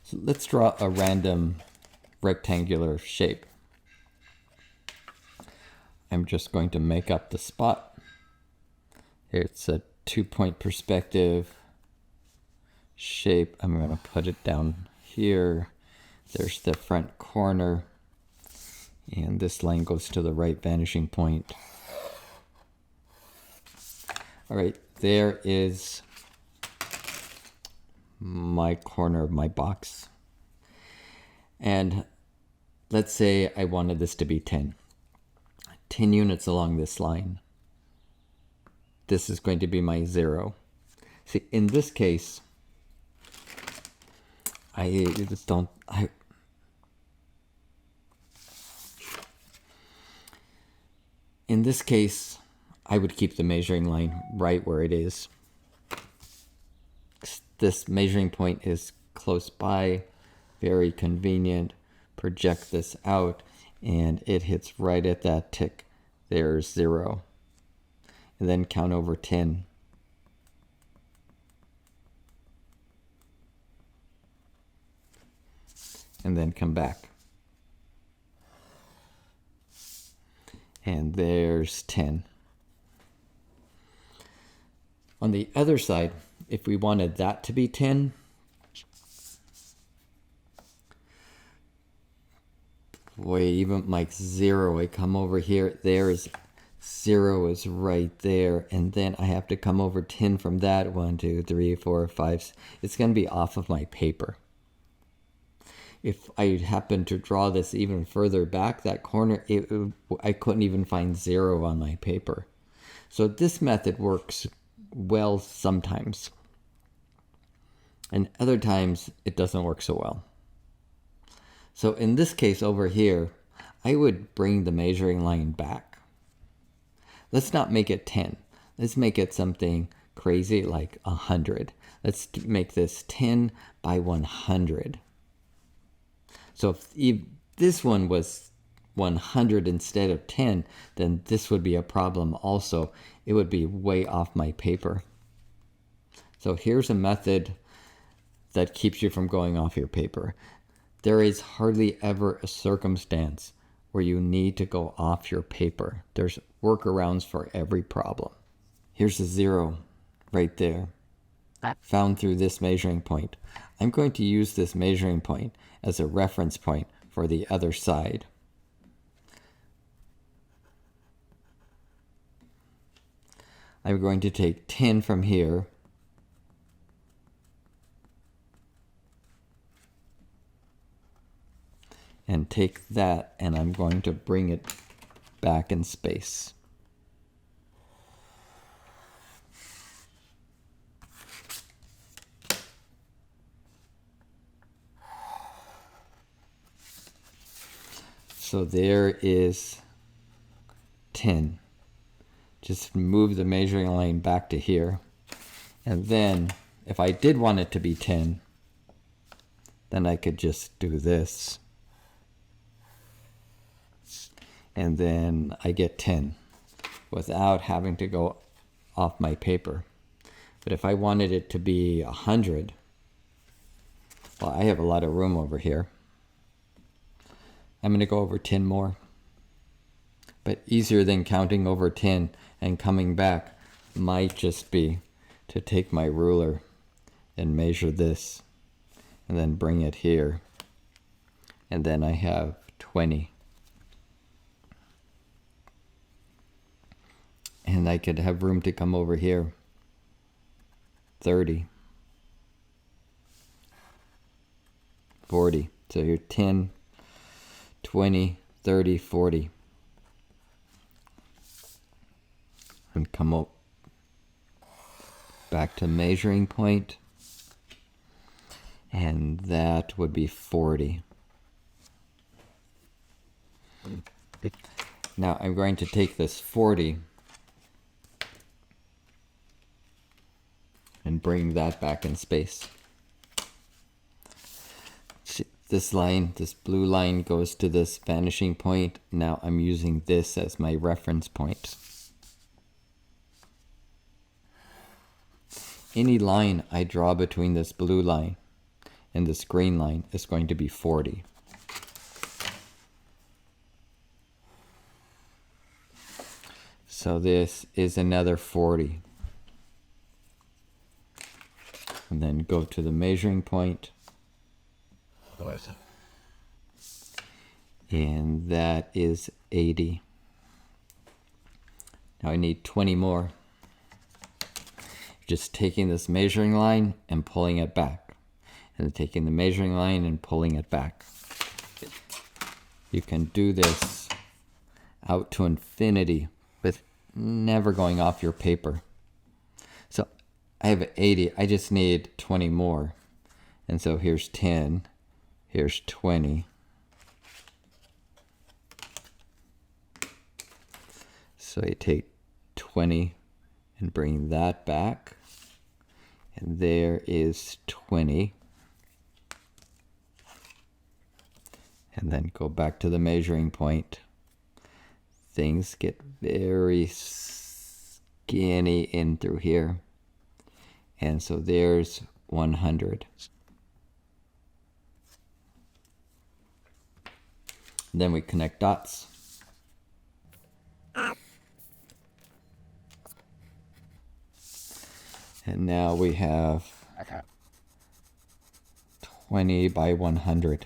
So let's draw a random rectangular shape. I'm just going to make up the spot. It's a 2-point perspective shape. I'm going to put it down here. There's the front corner. And this line goes to the right vanishing point. All right, there is my corner of my box. And let's say I wanted this to be 10 units along this line. This is going to be my 0. See, in this case, in this case, I would keep the measuring line right where it is. This measuring point is close by, very convenient. Project this out, and it hits right at that tick. There's 0. And then count over 10. And then come back. And there's 10. On the other side, if we wanted that to be 10, boy, even like 0, I come over here, there's 0 is right there, and then I have to come over 10 from that. 1, 2, 3, 4, 5. It's going to be off of my paper. If I happen to draw this even further back, that corner, I couldn't even find 0 on my paper. So this method works well sometimes, and other times it doesn't work so well. So in this case over here, I would bring the measuring line back. Let's not make it 10. Let's make it something crazy like 100. Let's make this 10 by 100. So if this one was 100 instead of 10, then this would be a problem also. It would be way off my paper. So here's a method that keeps you from going off your paper. There is hardly ever a circumstance where you need to go off your paper. There's workarounds for every problem. Here's a 0 right there, found through this measuring point. I'm going to use this measuring point as a reference point for the other side. I'm going to take 10 from here, and take that, and I'm going to bring it back in space. So there is 10. Just move the measuring line back to here. And then, if I did want it to be 10, then I could just do this. And then I get 10 without having to go off my paper. But if I wanted it to be 100, well, I have a lot of room over here. I'm going to go over 10 more. But easier than counting over 10 and coming back might just be to take my ruler and measure this and then bring it here. And then I have 20. And I could have room to come over here. 30. 40. So here 10, 20, 30, 40. And come up back to measuring point. And that would be 40. Now I'm going to take this 40 and bring that back in space. This line, this blue line, goes to this vanishing point. Now I'm using this as my reference point. Any line I draw between this blue line and this green line is going to be 40. So this is another 40. And then go to the measuring point. And that is 80. Now I need 20 more. Just taking this measuring line and pulling it back. And then taking the measuring line and pulling it back. You can do this out to infinity with never going off your paper. So I have 80, I just need 20 more. And so here's 10, here's 20. So I take 20 and bring that back. And there is 20. And then go back to the measuring point. Things get very skinny in through here. And so there's 100. Then we connect dots. And now we have 20 by 100.